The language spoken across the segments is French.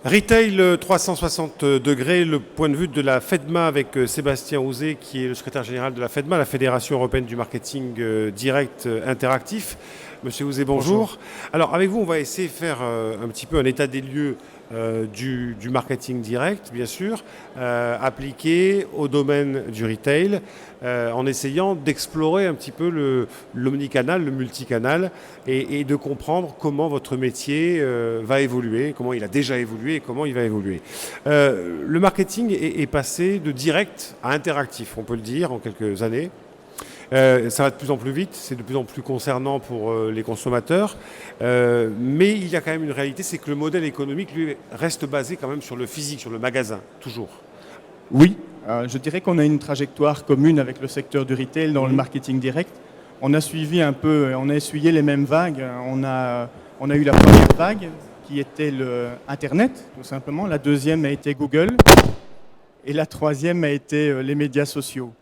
Retail 360 degrés, le point de vue de la FEDMA avec Sébastien Houzé, qui est le secrétaire général de la FEDMA, la Fédération européenne du marketing direct interactif. Monsieur Houzé, bonjour. Alors avec vous, on va essayer de faire un petit peu un état des lieux du marketing direct, bien sûr, appliqué au domaine du retail, en essayant d'explorer un petit peu l'omnicanal, le multicanal, et de comprendre comment votre métier va évoluer, comment il a déjà évolué et comment il va évoluer. Le marketing est passé de direct à interactif, on peut le dire, en quelques années. Ça va de plus en plus vite, c'est de plus en plus concernant pour les consommateurs. Mais il y a quand même une réalité, c'est que le modèle économique, lui, reste basé quand même sur le physique, sur le magasin, toujours. Oui, je dirais qu'on a une trajectoire commune avec le secteur du retail dans le marketing direct. On a suivi un peu, on a essuyé les mêmes vagues. On a eu la première vague qui était le Internet, tout simplement. La deuxième a été Google. Et la troisième a été les médias sociaux.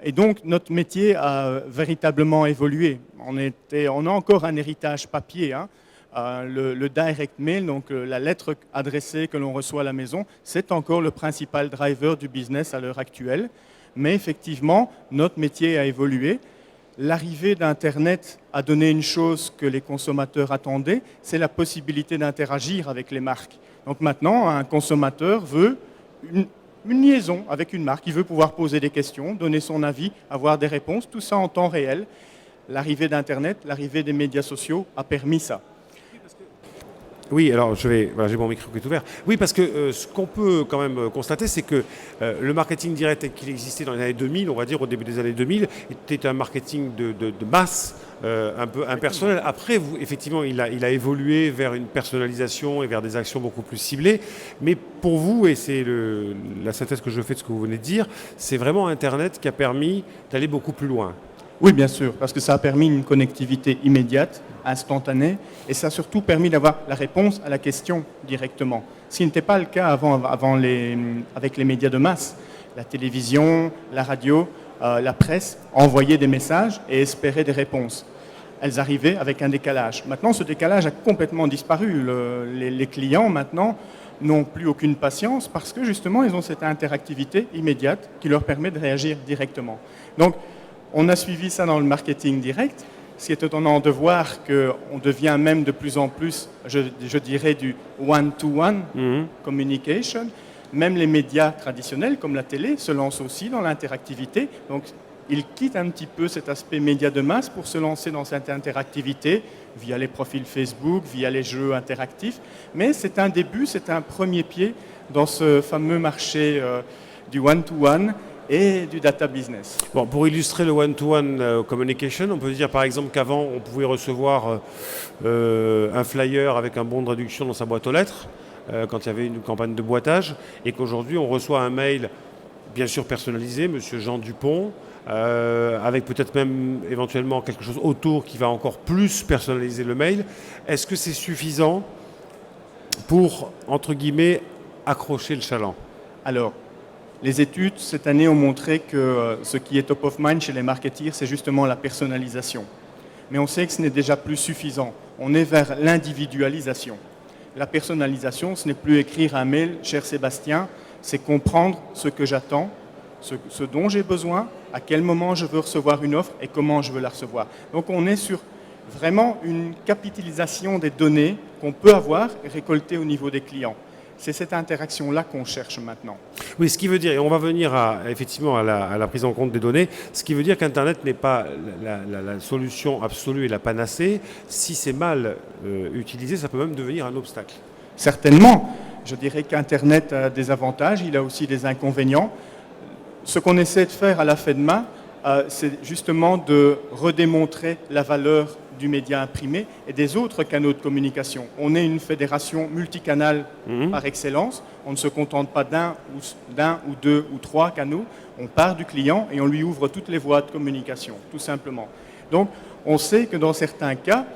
Et donc, notre métier a véritablement évolué. On a encore un héritage papier. Le direct mail, donc la lettre adressée que l'on reçoit à la maison, c'est encore le principal driver du business à l'heure actuelle. Mais effectivement, notre métier a évolué. L'arrivée d'Internet a donné une chose que les consommateurs attendaient, c'est la possibilité d'interagir avec les marques. Donc maintenant, un consommateur veut une liaison avec une marque. Il veut pouvoir poser des questions, donner son avis, avoir des réponses, tout ça en temps réel. L'arrivée d'Internet, l'arrivée des médias sociaux a permis ça. Oui, alors j'ai mon micro qui est ouvert. Oui, parce que ce qu'on peut quand même constater, c'est que le marketing direct tel qu'il existait dans les années 2000, on va dire au début des années 2000, était un marketing de masse, un peu impersonnel. Après, effectivement, il a évolué vers une personnalisation et vers des actions beaucoup plus ciblées. Mais pour vous, et c'est la synthèse que je fais de ce que vous venez de dire, c'est vraiment Internet qui a permis d'aller beaucoup plus loin. Oui, bien sûr, parce que ça a permis une connectivité immédiate, instantanée, et ça a surtout permis d'avoir la réponse à la question directement. Ce qui n'était pas le cas avec les médias de masse. La télévision, la radio, la presse envoyaient des messages et espéraient des réponses. Elles arrivaient avec un décalage. Maintenant, ce décalage a complètement disparu. Les clients, maintenant, n'ont plus aucune patience parce que, justement, ils ont cette interactivité immédiate qui leur permet de réagir directement. Donc, on a suivi ça dans le marketing direct, ce qui est étonnant de voir qu'on devient même de plus en plus, je dirais, du one-to-one communication. Même les médias traditionnels, comme la télé, se lancent aussi dans l'interactivité. Donc, ils quittent un petit peu cet aspect média de masse pour se lancer dans cette interactivité via les profils Facebook, via les jeux interactifs. Mais c'est un début, c'est un premier pied dans ce fameux marché du one-to-one et du data business. Bon, pour illustrer le one-to-one communication, on peut dire par exemple qu'avant, on pouvait recevoir un flyer avec un bon de réduction dans sa boîte aux lettres, quand il y avait une campagne de boitage, et qu'aujourd'hui, on reçoit un mail, bien sûr personnalisé, Monsieur Jean Dupont, avec peut-être même éventuellement quelque chose autour qui va encore plus personnaliser le mail. Est-ce que c'est suffisant pour, entre guillemets, accrocher le chaland ? Alors, les études cette année ont montré que ce qui est top of mind chez les marketeers, c'est justement la personnalisation. Mais on sait que ce n'est déjà plus suffisant. On est vers l'individualisation. La personnalisation, ce n'est plus écrire un mail, cher Sébastien, c'est comprendre ce que j'attends, ce dont j'ai besoin, à quel moment je veux recevoir une offre et comment je veux la recevoir. Donc on est sur vraiment une capitalisation des données qu'on peut avoir et récolter au niveau des clients. C'est cette interaction-là qu'on cherche maintenant. Oui, ce qui veut dire, et on va venir effectivement à la prise en compte des données, ce qui veut dire qu'Internet n'est pas la solution absolue et la panacée. Si c'est mal utilisé, ça peut même devenir un obstacle. Certainement. Je dirais qu'Internet a des avantages, il a aussi des inconvénients. Ce qu'on essaie de faire à la FEDMA, c'est justement de redémontrer la valeur du média imprimé et des autres canaux de communication. On est une fédération multicanale par excellence. On ne se contente pas d'un ou deux ou trois canaux. On part du client et on lui ouvre toutes les voies de communication, tout simplement. Donc, on sait que dans certains cas,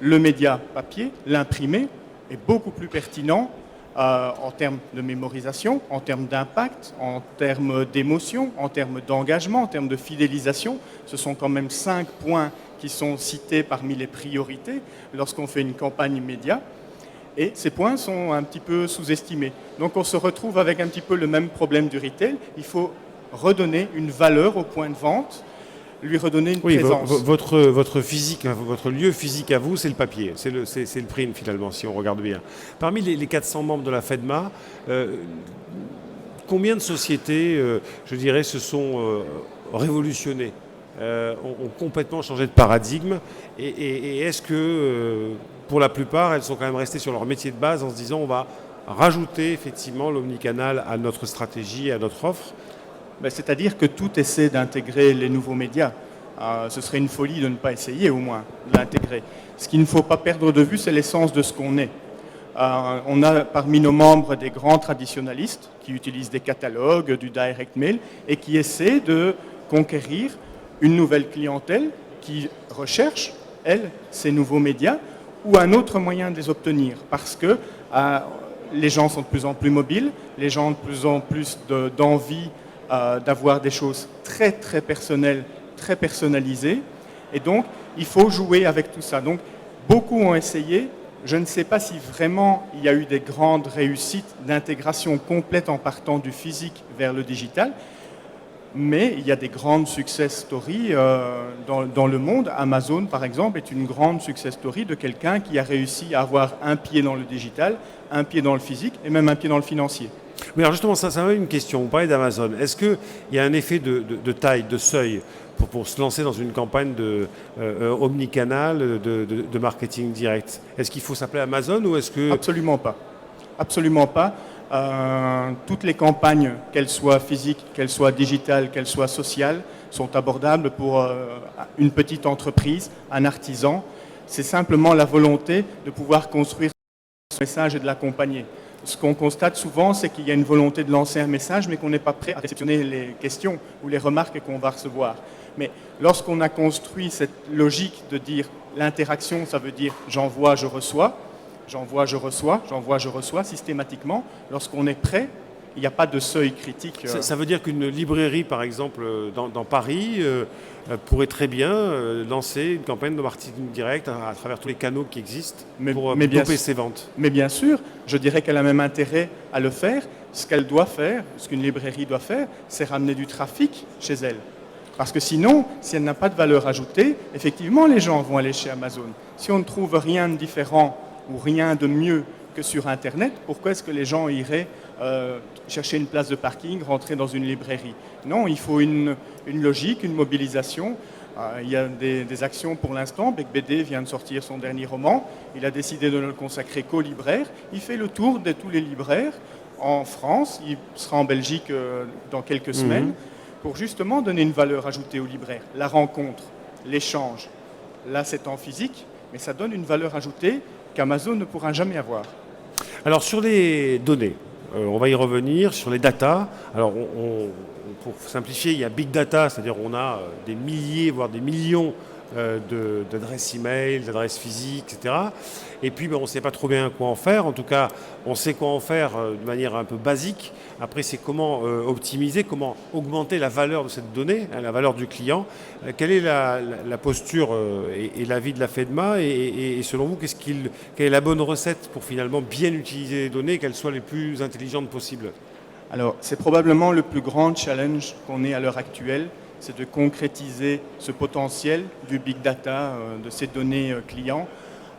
le média papier, l'imprimé, est beaucoup plus pertinent en termes de mémorisation, en termes d'impact, en termes d'émotion, en termes d'engagement, en termes de fidélisation. Ce sont quand même 5 points qui sont cités parmi les priorités lorsqu'on fait une campagne média. Et ces points sont un petit peu sous-estimés. Donc on se retrouve avec un petit peu le même problème du retail. Il faut redonner une valeur au point de vente, lui redonner une présence. Votre physique, votre lieu physique à vous, c'est le papier, c'est le print finalement, si on regarde bien. Parmi les 400 membres de la FEDMA, combien de sociétés, je dirais, se sont révolutionnées, ont complètement changé de paradigme, et est-ce que, pour la plupart, elles sont quand même restées sur leur métier de base en se disant on va rajouter effectivement l'omnicanal à notre stratégie, à notre offre? C'est-à-dire que tout essaie d'intégrer les nouveaux médias. Ce serait une folie de ne pas essayer au moins de l'intégrer. Ce qu'il ne faut pas perdre de vue, c'est l'essence de ce qu'on est. On a parmi nos membres des grands traditionalistes qui utilisent des catalogues, du direct mail et qui essaient de conquérir une nouvelle clientèle qui recherche, elle, ces nouveaux médias ou un autre moyen de les obtenir parce que les gens sont de plus en plus mobiles, les gens ont de plus en plus d'envie d'avoir des choses très très personnelles, très personnalisées et donc il faut jouer avec tout ça. Donc beaucoup ont essayé. Je ne sais pas si vraiment il y a eu des grandes réussites d'intégration complète en partant du physique vers le digital, mais il y a des grandes success stories dans le monde. Amazon, par exemple, est une grande success story de quelqu'un qui a réussi à avoir un pied dans le digital, un pied dans le physique et même un pied dans le financier. Mais alors justement, ça m'a une question. Vous parlez d'Amazon. Est-ce qu'il y a un effet de taille, de seuil pour se lancer dans une campagne omnicanal de marketing direct? Est-ce qu'il faut s'appeler Amazon ou est-ce que... Absolument pas. Absolument pas. Toutes les campagnes, qu'elles soient physiques, qu'elles soient digitales, qu'elles soient sociales, sont abordables pour une petite entreprise, un artisan. C'est simplement la volonté de pouvoir construire son message et de l'accompagner. Ce qu'on constate souvent, c'est qu'il y a une volonté de lancer un message, mais qu'on n'est pas prêt à réceptionner les questions ou les remarques qu'on va recevoir. Mais lorsqu'on a construit cette logique de dire l'interaction, ça veut dire j'envoie, je reçois, j'envoie, je reçois, j'envoie, je reçois systématiquement, lorsqu'on est prêt, il n'y a pas de seuil critique. Ça veut dire qu'une librairie, par exemple, dans Paris, pourrait très bien lancer une campagne de marketing direct à travers tous les canaux qui existent pour doper ses ventes. Mais bien sûr, je dirais qu'elle a même intérêt à le faire. Ce qu'elle doit faire, ce qu'une librairie doit faire, c'est ramener du trafic chez elle. Parce que sinon, si elle n'a pas de valeur ajoutée, effectivement, les gens vont aller chez Amazon. Si on ne trouve rien de différent ou rien de mieux que sur Internet, pourquoi est-ce que les gens iraient chercher une place de parking, rentrer dans une librairie? Non, il faut une logique, une mobilisation. Il y a des actions pour l'instant. Bec BD vient de sortir son dernier roman. Il a décidé de ne le consacrer qu'aux libraires. Il fait le tour de tous les libraires en France. Il sera en Belgique dans quelques semaines pour justement donner une valeur ajoutée aux libraires. La rencontre, l'échange. Là, c'est en physique, mais ça donne une valeur ajoutée qu'Amazon ne pourra jamais avoir. Alors, sur les données, on va y revenir, sur les data. Alors, pour simplifier, il y a big data, c'est-à-dire on a des milliers, voire des millions d'adresses email, d'adresses physiques, etc. Et puis, on ne sait pas trop bien quoi en faire. En tout cas, on sait quoi en faire de manière un peu basique. Après, c'est comment optimiser, comment augmenter la valeur de cette donnée, la valeur du client. Quelle est la posture et l'avis de la FEDMA et selon vous, quelle est la bonne recette pour finalement bien utiliser les données et qu'elles soient les plus intelligentes possibles? Alors, c'est probablement le plus grand challenge qu'on ait à l'heure actuelle, c'est de concrétiser ce potentiel du big data, de ces données clients,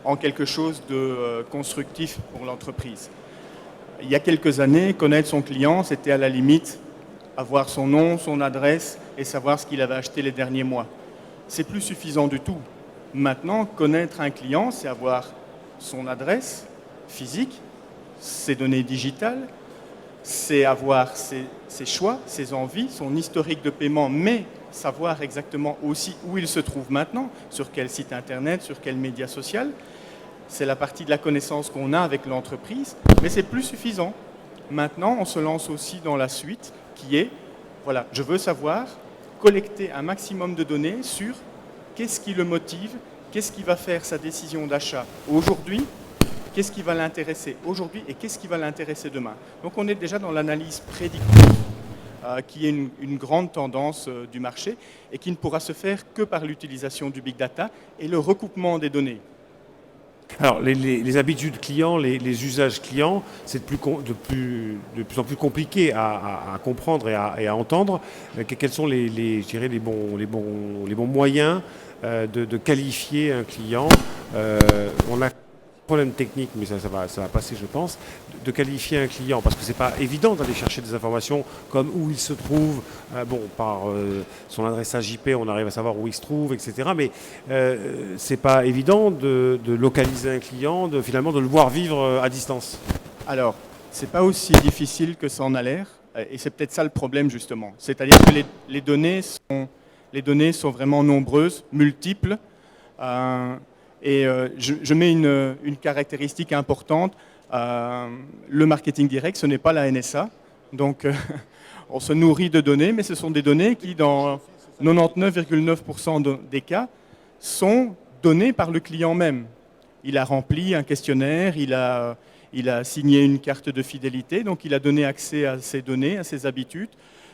en quelque chose de constructif pour l'entreprise. Il y a quelques années, connaître son client, c'était à la limite avoir son nom, son adresse et savoir ce qu'il avait acheté les derniers mois. C'est plus suffisant du tout. Maintenant, connaître un client, c'est avoir son adresse physique, ses données digitales, c'est avoir ses choix, ses envies, son historique de paiement, mais savoir exactement aussi où il se trouve maintenant, sur quel site internet, sur quel média social. C'est la partie de la connaissance qu'on a avec l'entreprise, mais c'est plus suffisant. Maintenant, on se lance aussi dans la suite qui est, voilà, je veux savoir, collecter un maximum de données sur qu'est-ce qui le motive, qu'est-ce qui va faire sa décision d'achat aujourd'hui, qu'est-ce qui va l'intéresser aujourd'hui et qu'est-ce qui va l'intéresser demain. Donc on est déjà dans l'analyse prédictive, qui est une grande tendance du marché et qui ne pourra se faire que par l'utilisation du big data et le recoupement des données. Alors, les habitudes clients, les usages clients, c'est de plus en plus compliqué à comprendre et à entendre. Quels sont je dirais les bons moyens de qualifier un client? On a un problème technique, mais ça va passer, je pense, de qualifier un client, parce que c'est pas évident d'aller chercher des informations comme où il se trouve. Par son adresse IP, on arrive à savoir où il se trouve, etc. Mais c'est pas évident de localiser un client, finalement de le voir vivre à distance. Alors, c'est pas aussi difficile que ça en a l'air, et c'est peut-être ça le problème justement. C'est-à-dire que les données sont vraiment nombreuses, multiples, je mets une caractéristique importante. Le marketing direct, ce n'est pas la NSA, donc on se nourrit de données, mais ce sont des données qui, dans 99,9% des cas, sont données par le client même. Il a rempli un questionnaire, il a signé une carte de fidélité, donc il a donné accès à ces données, à ses habitudes.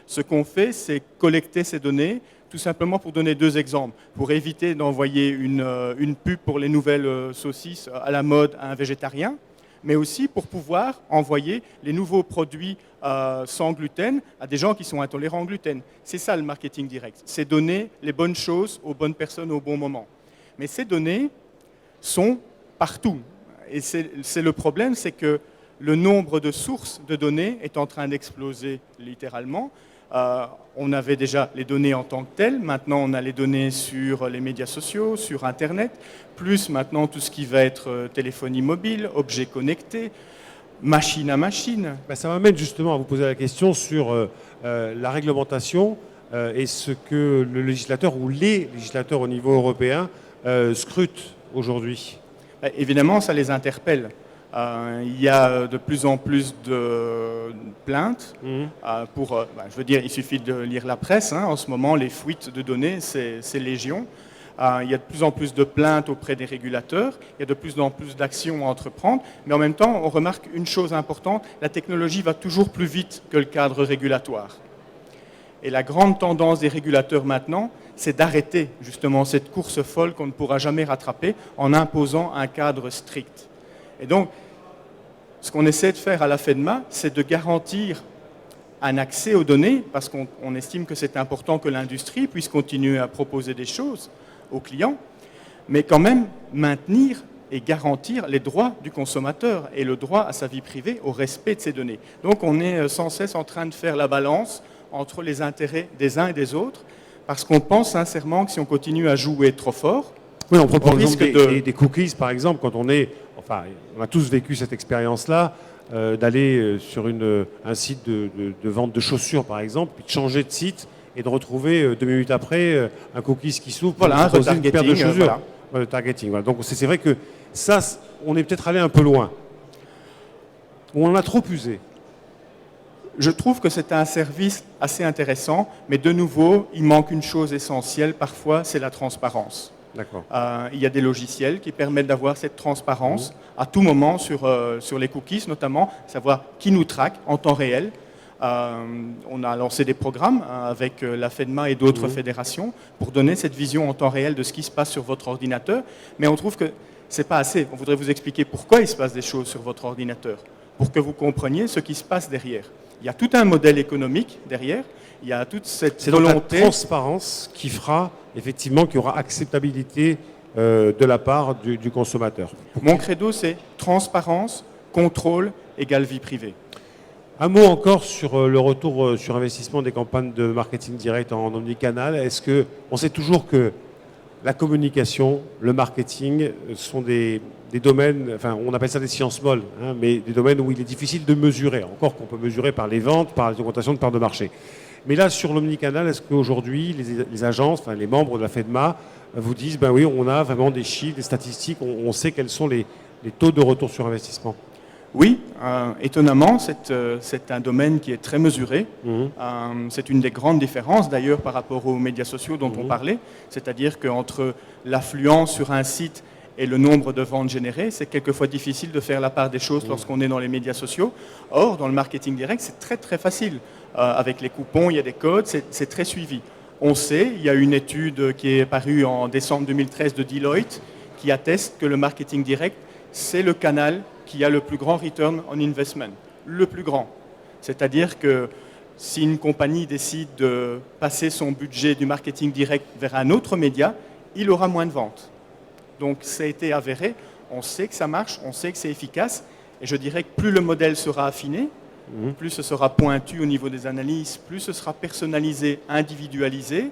Ce qu'on fait, c'est collecter ces données, tout simplement pour donner deux exemples, pour éviter d'envoyer une pub pour les nouvelles saucisses à la mode à un végétarien, mais aussi pour pouvoir envoyer les nouveaux produits sans gluten à des gens qui sont intolérants au gluten. C'est ça le marketing direct, c'est donner les bonnes choses aux bonnes personnes au bon moment. Mais ces données sont partout. Et c'est le problème, c'est que le nombre de sources de données est en train d'exploser littéralement. On avait déjà les données en tant que telles, maintenant on a les données sur les médias sociaux, sur Internet, plus maintenant tout ce qui va être téléphonie mobile, objets connectés, machine à machine. Ça m'amène justement à vous poser la question sur la réglementation et ce que le législateur ou les législateurs au niveau européen scrutent aujourd'hui. Évidemment, ça les interpelle. Il y a de plus en plus de plaintes. Je veux dire, il suffit de lire la presse. En ce moment, les fuites de données, c'est légion. Il y a de plus en plus de plaintes auprès des régulateurs. Il y a de plus en plus d'actions à entreprendre. Mais en même temps, on remarque une chose importante, la technologie va toujours plus vite que le cadre régulatoire. Et la grande tendance des régulateurs maintenant, c'est d'arrêter justement cette course folle qu'on ne pourra jamais rattraper en imposant un cadre strict. Et donc, ce qu'on essaie de faire à la FEDMA, c'est de garantir un accès aux données, parce qu'on estime que c'est important que l'industrie puisse continuer à proposer des choses aux clients, mais quand même maintenir et garantir les droits du consommateur et le droit à sa vie privée, au respect de ces données. Donc on est sans cesse en train de faire la balance entre les intérêts des uns et des autres, parce qu'on pense sincèrement que si on continue à jouer trop fort, oui, on prend par exemple des cookies, par exemple, quand on a tous vécu cette expérience-là, d'aller sur un site de vente de chaussures, par exemple, puis de changer de site et de retrouver 2 minutes après un cookies qui s'ouvre pour proposer une paire de chaussures. Le targeting. Voilà. Donc c'est vrai que ça, on est peut-être allé un peu loin. Ou on en a trop usé. Je trouve que c'est un service assez intéressant, mais de nouveau, il manque une chose essentielle parfois, c'est la transparence. D'accord. Il y a des logiciels qui permettent d'avoir cette transparence à tout moment sur les cookies, notamment, savoir qui nous traque en temps réel. On a lancé des programmes avec la FEDMA et d'autres fédérations pour donner cette vision en temps réel de ce qui se passe sur votre ordinateur, mais on trouve que ce n'est pas assez. On voudrait vous expliquer pourquoi il se passe des choses sur votre ordinateur, pour que vous compreniez ce qui se passe derrière. Il y a tout un modèle économique derrière, il y a toute cette volonté... C'est la transparence qui fera effectivement qu'il y aura acceptabilité de la part du consommateur. Mon credo, c'est transparence, contrôle égale vie privée. Un mot encore sur le retour sur investissement des campagnes de marketing direct en omnicanal. Est-ce qu'on sait toujours que la communication, le marketing sont des domaines, enfin on appelle ça des sciences molles, mais des domaines où il est difficile de mesurer, encore qu'on peut mesurer par les ventes, par les augmentations de parts de marché. Mais là, sur l'omnicanal, est-ce qu'aujourd'hui, les agences, enfin les membres de la FEDMA, vous disent, ben oui, on a vraiment des chiffres, des statistiques, on sait quels sont les taux de retour sur investissement? Oui, étonnamment, c'est un domaine qui est très mesuré. C'est une des grandes différences d'ailleurs par rapport aux médias sociaux dont on parlait. C'est-à-dire qu'entre l'affluence sur un site et le nombre de ventes générées, c'est quelquefois difficile de faire la part des choses lorsqu'on est dans les médias sociaux. Or, dans le marketing direct, c'est très très facile. Avec les coupons, il y a des codes, c'est très suivi. On sait, il y a une étude qui est parue en décembre 2013 de Deloitte qui attestent que le marketing direct, c'est le canal qui a le plus grand return on investment, le plus grand. C'est-à-dire que si une compagnie décide de passer son budget du marketing direct vers un autre média, il aura moins de ventes. Donc ça a été avéré, on sait que ça marche, on sait que c'est efficace, et je dirais que plus le modèle sera affiné, plus ce sera pointu au niveau des analyses, plus ce sera personnalisé, individualisé,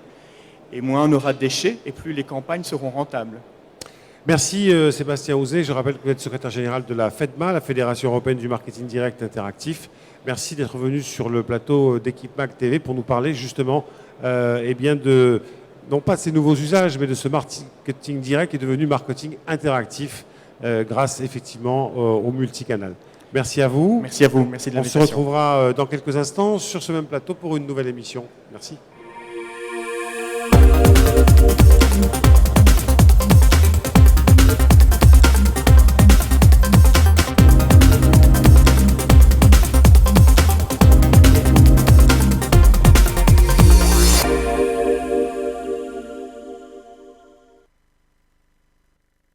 et moins on aura de déchets, et plus les campagnes seront rentables. Merci Sébastien Houzé. Je rappelle que vous êtes secrétaire général de la FEDMA, la Fédération européenne du marketing direct interactif. Merci d'être venu sur le plateau d'Équipe Mag TV pour nous parler justement non pas de ces nouveaux usages, mais de ce marketing direct qui est devenu marketing interactif grâce effectivement au multicanal. Merci à vous. Merci à vous. Merci de l'invitation. On se retrouvera dans quelques instants sur ce même plateau pour une nouvelle émission. Merci.